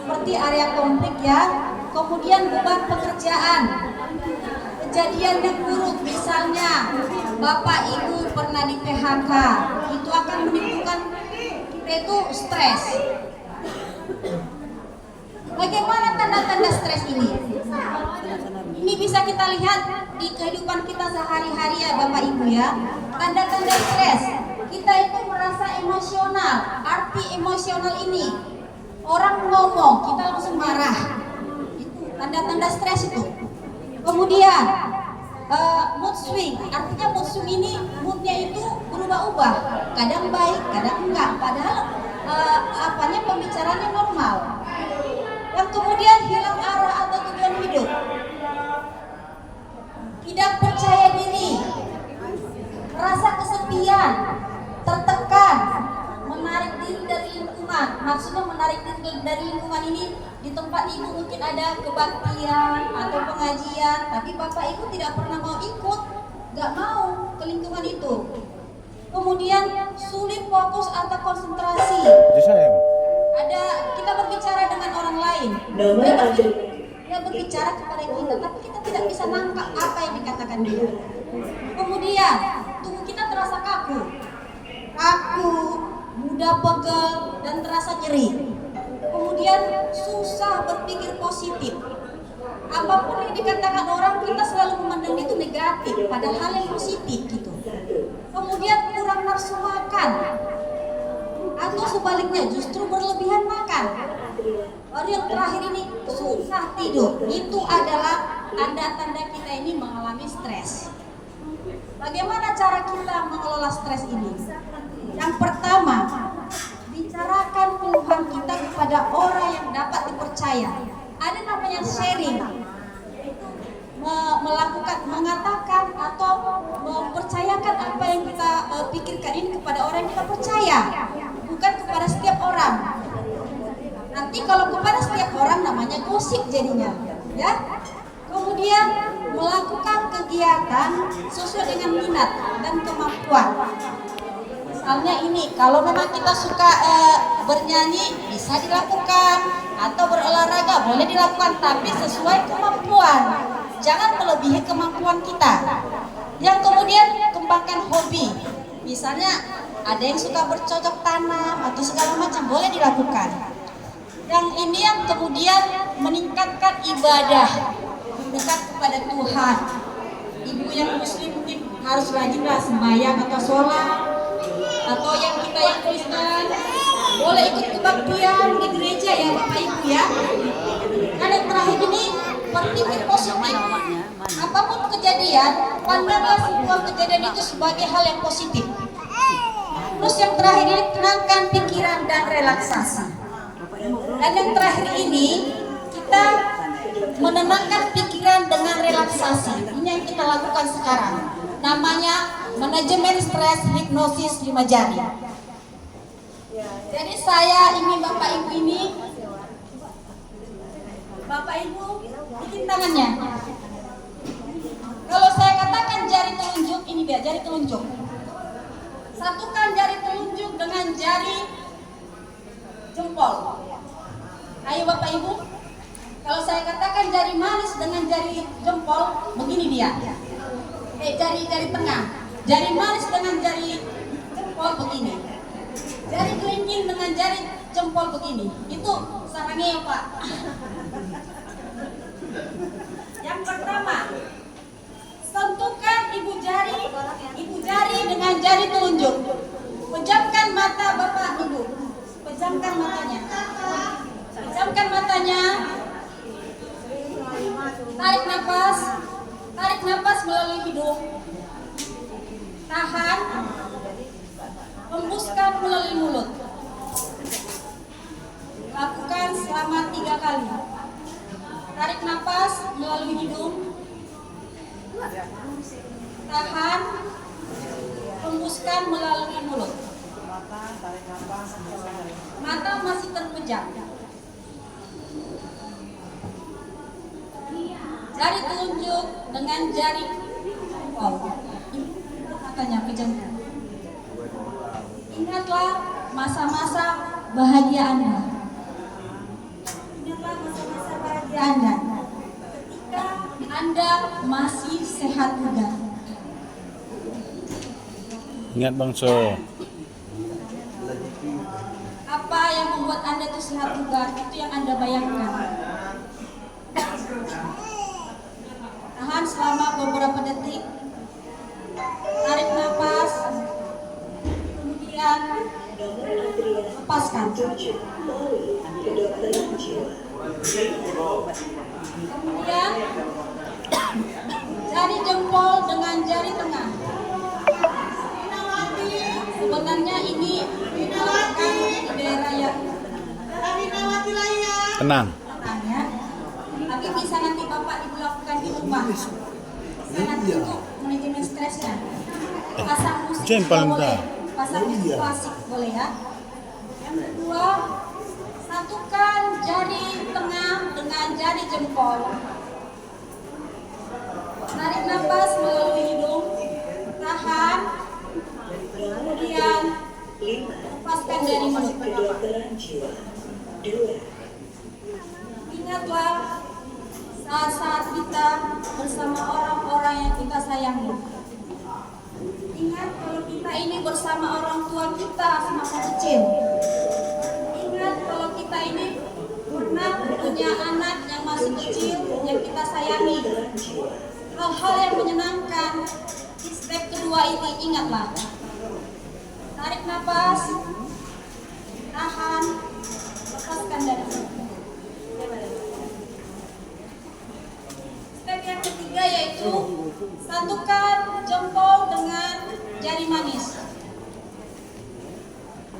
seperti area konflik ya, kemudian beban pekerjaan, kejadian yang buruk misalnya Bapak Ibu pernah di PHK, itu akan menimbulkan kita itu stres. Bagaimana tanda-tanda stres ini? Ini bisa kita lihat di kehidupan kita sehari-hari ya Bapak Ibu ya. Tanda-tanda stres, kita itu merasa emosional. Arti emosional ini, orang ngomong, kita langsung marah. Itu tanda-tanda stres itu. Kemudian mood swing, artinya mood swing ini moodnya itu berubah-ubah, kadang baik, kadang enggak, padahal pembicaranya normal. Yang kemudian hilang arah atau tujuan hidup, tidak percaya diri, merasa kesepian, tertekan, menarik diri dari lingkungan. Maksudnya menarik diri dari lingkungan ini, di tempat ibu mungkin ada kebaktian atau pengajian, tapi bapak ibu tidak pernah mau ikut, gak mau ke lingkungan itu. Kemudian sulit fokus atau konsentrasi. Ada kita berbicara dengan orang lain, dia berbicara kepada kita, tapi kita tidak bisa nangkap apa yang dikatakan dia. Kemudian tubuh kita terasa kaku, mudah pegel dan terasa nyeri. Kemudian susah berpikir positif. Apapun yang dikatakan orang, kita selalu memandang itu negatif, padahal hal yang positif gitu. Kemudian kurang nafsu makan, atau sebaliknya justru berlebihan makan. Lalu yang terakhir ini susah tidur. Itu adalah tanda-tanda kita ini mengalami stres. Bagaimana cara kita mengelola stres ini? Yang pertama, bicarakan keluhan kita kepada orang yang dapat dipercaya. Ada namanya sharing, mengatakan atau mempercayakan apa yang kita pikirkan ini kepada orang yang kita percaya, bukan kepada setiap orang. Nanti kalau kepada setiap orang namanya gosip jadinya, ya. Kemudian melakukan kegiatan sesuai dengan minat dan kemampuan. Misalnya ini, kalau memang kita suka bernyanyi bisa dilakukan, atau berolahraga boleh dilakukan, tapi sesuai kemampuan. Jangan melebihi kemampuan kita. Yang kemudian kembangkan hobi. Misalnya ada yang suka bercocok tanam atau segala macam, boleh dilakukan. Yang ini yang kemudian meningkatkan ibadah, mendekat kepada Tuhan. Ibu yang muslim mungkin harus rajinlah sembahyang atau sholat, atau yang kita yang Kristen boleh ikut kebaktian di gereja ya Bapak Ibu ya. Dan yang terakhir ini berpikir positif. Apapun kejadian, pandanglah sebuah kejadian itu sebagai hal yang positif. Terus yang terakhir ini tenangkan pikiran dan relaksasi. Dan yang terakhir ini kita menenangkan pikiran dengan relaksasi. Ini yang kita lakukan sekarang. Namanya manajemen stres hipnosis 5 jari. Jadi saya ingin Bapak Ibu ini, Bapak Ibu bikin tangannya. Kalau saya katakan jari telunjuk, ini dia jari telunjuk. Satukan jari telunjuk dengan jari jempol. Ayo Bapak Ibu. Kalau saya katakan jari manis dengan jari jempol, begini dia. Jari tengah. Jari manis dengan jari jempol begini. Jari kelingking dengan jari jempol begini. Itu sarangnya ya Pak. Yang pertama, sentuhkan ibu jari dengan jari telunjuk. Pejamkan mata Bapak Ibu. Pejamkan matanya. Pejamkan matanya. Tarik nafas melalui hidung. Tahan. Hembuskan melalui mulut. Lakukan selama 3 kali. Tarik nafas melalui hidung. Tahan. Hembuskan melalui mulut. Mata masih terpejam. Jari telunjuk dengan jari matanya pejamkan. Ingatlah masa-masa bahagia Anda. Ingat Bang So. Apa yang membuat Anda itu sehat bugar? Itu yang Anda bayangkan. Tahan selama beberapa detik. Tarik nafas. Kemudian lepaskan. Kemudian jari jempol dengan jari tengah. Sebenarnya ini dilakukan di daerah yang Tenang. ya. Tapi bisa nanti Bapak dilakukan di rumah. Bisa nanti untuk manajemen stresnya. Pasang musik yang juga paling boleh. dah. Pasang musik klasik boleh ya. Yang kedua, satukan jari tengah dengan jari jempol. Tarik nafas melalui hidung, tahan, kemudian lepaskan dari mulut. Ingatlah saat-saat kita bersama orang-orang yang kita sayangi. Ingat kalau kita ini bersama orang tua kita semasa kecil. Ingat kalau kita ini pernah punya anak yang masih kecil yang kita sayangi. Hal-hal yang menyenangkan di step kedua ini ingatlah. Tarik nafas, tahan, lepaskan dari mulut. Step yang ketiga yaitu satukan jempol dengan jari manis.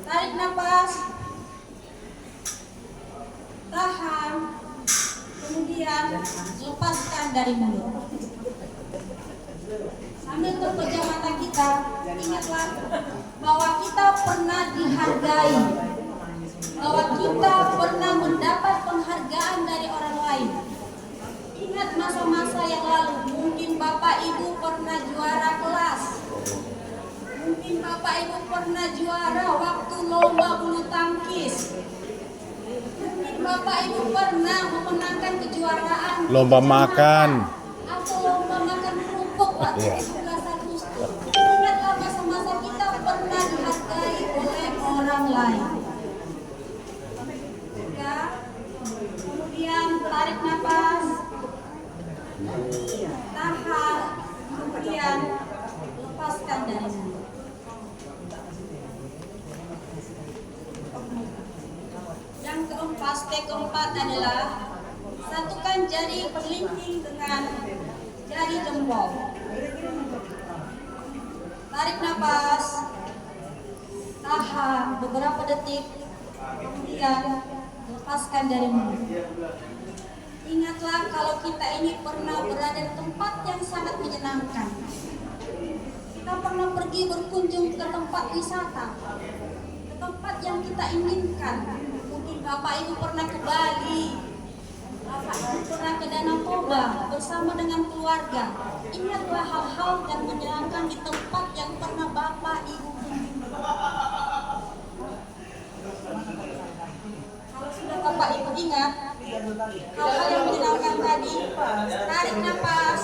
Tarik nafas, tahan, kemudian lepaskan dari mulut. Sambil terpejam mata kita, ingatlah bahwa kita pernah dihargai, bahwa kita pernah mendapat penghargaan dari orang lain. Ingat masa-masa yang lalu, mungkin Bapak Ibu pernah juara kelas, mungkin Bapak Ibu pernah juara waktu lomba bulu tangkis, mungkin Bapak Ibu pernah memenangkan kejuaraan Lomba makan. atau lomba makan kerupuk waktu 17 Agustus. Ingatlah masa-masa kita pernah dihargai oleh orang lain. Ya. Kemudian tarik nafas, tahan, kemudian lepaskan dari mulut. Yang keempat, step keempat adalah satukan jari kelingking dengan jari jempol. Tarik nafas, tahan beberapa detik, kemudian lepaskan dari mulut. Ingatlah kalau kita ini pernah berada di tempat yang sangat menyenangkan. Kita pernah pergi berkunjung ke tempat wisata, ke tempat yang kita inginkan. Mungkin Bapak Ibu pernah ke Bali, Bapak Ibu pernah ke Danau Toba bersama dengan keluarga. Ingatlah hal-hal yang menyenangkan di tempat yang pernah Bapak Ibu kunjungi. Kalau sudah Bapak Ibu ingat hal-hal yang menyenangkan tadi, tarik nafas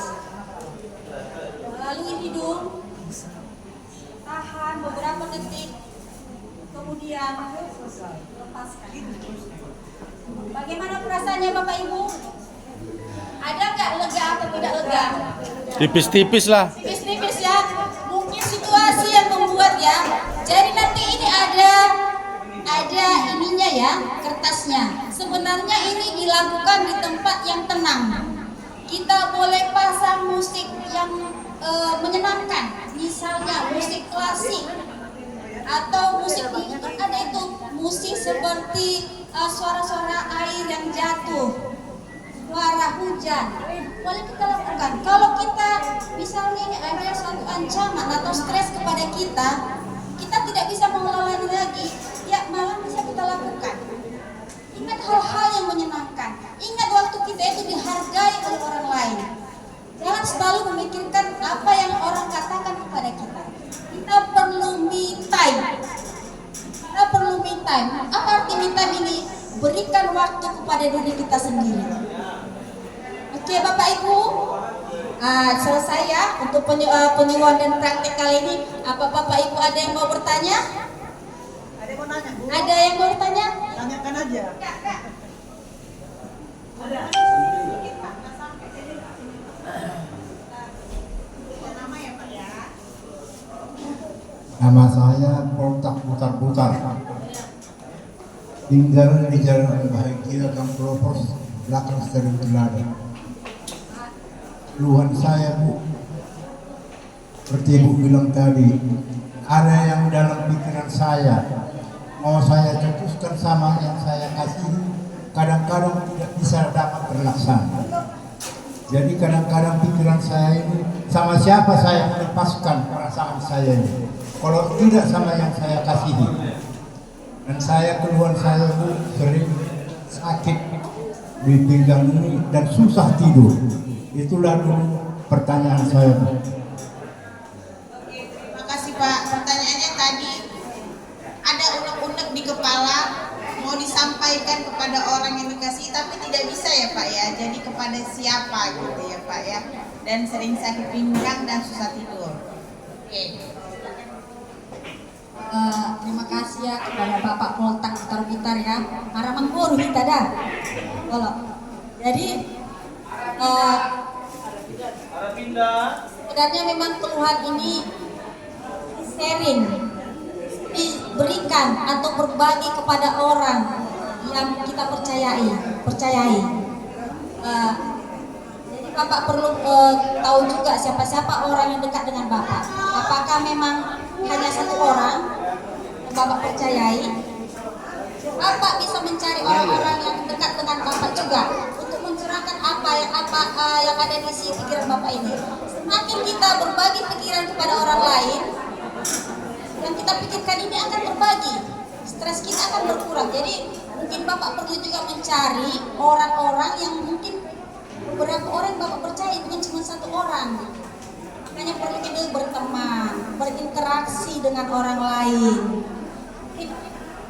melalui hidung, tahan beberapa detik, kemudian lepaskan. Bagaimana perasaannya Bapak Ibu? Ada nggak lega atau tidak lega? Tipis-tipis lah. Tipis-tipis ya. Mungkin situasi yang membuat ya. Jadi nanti ini ada ininya ya, kertasnya. Sebenarnya ini dilakukan di tempat yang tenang. Kita boleh pasang musik yang menyenangkan, misalnya musik klasik atau musik ada itu musik seperti suara-suara air yang jatuh, suara hujan. Boleh kita lakukan. Kalau kita misalnya ini ada suatu ancaman atau stres kepada kita, kita tidak bisa mengelolanya lagi, ya malah bisa kita lakukan. Ingat hal-hal yang menyenangkan. Ingat waktu kita itu dihargai oleh orang lain. Jangan selalu memikirkan apa yang orang katakan kepada kita. Kita perlu me time. Kita perlu me time. Apa arti me time ini? Berikan waktu kepada diri kita sendiri. Oke? Oke Bapak Ibu, selesai ya untuk penyuluhan dan praktek kali ini. Apa Bapak Ibu ada yang mau bertanya? Ada yang mau nanya, Bu? Ada yang mau bertanya? Tanyakan aja. Nama saya Poltak Putar-Putar. Tinggal di Jalan Bahagia Gang Pelopos, belakang Stadion Teladan. Keluhan saya, Bu, seperti Ibu bilang tadi, ada yang dalam pikiran saya mau saya cetuskan sama yang saya kasih, kadang-kadang tidak bisa dapat terlaksana. Jadi kadang-kadang pikiran saya ini, sama siapa saya melepaskan perasaan saya ini, kalau tidak sama yang saya kasihi. Dan saya, keluhan saya itu sering sakit di pinggang ini dan susah tidur. Itulah dulu pertanyaan saya. Terima kasih Pak. Pertanyaannya tadi ada unek-unek di kepala mau disampaikan kepada orang yang dikasih tapi tidak bisa ya Pak ya. Jadi kepada siapa gitu ya Pak ya. Dan sering sakit pinggang dan susah tidur. Oke. Terima kasih ya kepada Bapak Poltak Putar-Putar ya. Harapan guru kita dah. Kalau jadi sebenarnya memang keluhan ini sharing, diberikan atau berbagi kepada orang yang kita percayai. Jadi Bapak perlu tahu juga siapa-siapa orang yang dekat dengan Bapak. Apakah memang hanya satu orang yang Bapak percayai? Bapak bisa mencari orang-orang yang dekat dengan Bapak juga untuk mencurahkan apa yang ada di isi pikiran Bapak ini. Semakin kita berbagi pikiran kepada orang lain, yang kita pikirkan ini akan berbagi, stres kita akan berkurang. Jadi mungkin Bapak perlu juga mencari orang-orang yang mungkin beberapa orang yang Bapak percaya, bukan cuma satu orang. Makanya perlu kita berteman, berinteraksi dengan orang lain.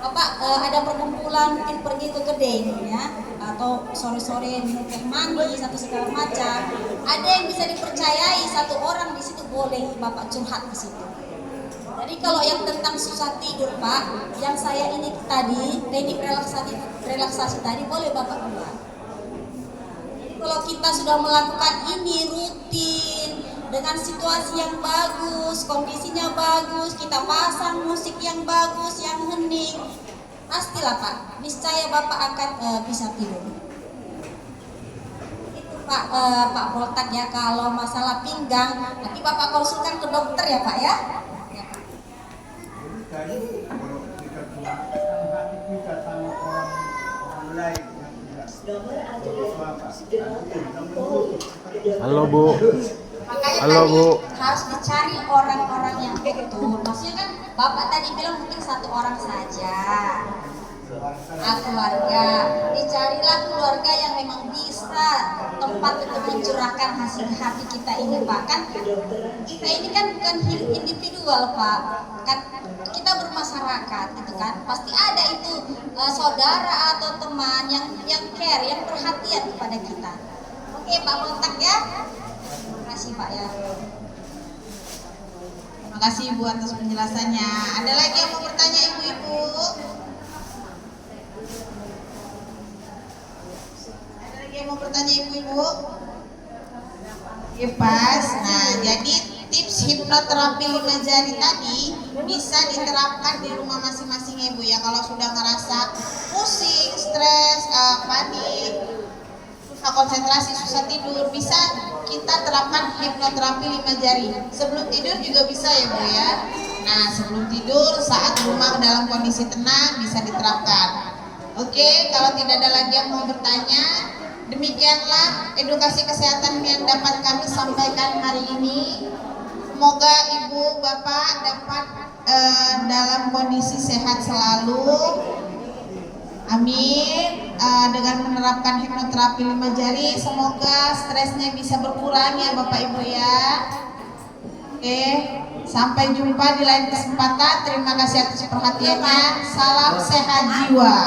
Bapak ada perkumpulan, mungkin pergi ke kedai ya, atau sore-sore minum teh manis atau segala macam. Ada yang bisa dipercayai, satu orang di situ boleh Bapak curhat di situ. Jadi kalau yang tentang susah tidur Pak, yang saya ini tadi, teknik relaksasi tadi boleh Bapak buat. Jadi kalau kita sudah melakukan ini rutin, dengan situasi yang bagus, kondisinya bagus, kita pasang musik yang bagus, yang hening, pastilah Pak, niscaya Bapak akan bisa tidur. Itu Pak Poltak ya. Kalau masalah pinggang, nanti Bapak konsulkan ke dokter ya Pak ya. Jadi kalau kita curahkan hati kita sama orang lain yang Halo Bu. Makanya Halo, tadi Bu. harus dicari orang-orang yang betul. Maksudnya kan Bapak tadi bilang mungkin satu orang saja. Keluarga, dicarilah keluarga yang memang bisa tempat untuk mencurahkan hasil hati kita ini Pak. Kan kita ini kan bukan hidup individual Pak, kan kita bermasyarakat gitu kan. Pasti ada itu saudara atau teman yang care, yang perhatian kepada kita. Oke Pak Poltak ya. Terima kasih Pak ya. Terima kasih Ibu atas penjelasannya. Ada lagi yang mau bertanya Ibu-ibu? Ada lagi yang mau bertanya Ibu-ibu? Oke pas. Nah jadi tips hipnoterapi 5 jari tadi bisa diterapkan di rumah masing-masing Ibu ya. Kalau sudah ngerasa pusing, stres, panik, susah konsentrasi, susah tidur, bisa kita terapkan hipnoterapi 5 jari. Sebelum tidur juga bisa ya Bu ya. Nah sebelum tidur saat rumah dalam kondisi tenang bisa diterapkan. Oke, kalau tidak ada lagi yang mau bertanya, demikianlah edukasi kesehatan yang dapat kami sampaikan hari ini. Semoga Ibu Bapak dapat dalam kondisi sehat selalu. Amin. Dengan menerapkan hipnoterapi 5 jari, semoga stresnya bisa berkurang ya Bapak Ibu ya. Oke, sampai jumpa di lain kesempatan. Terima kasih atas perhatiannya. Salam sehat jiwa.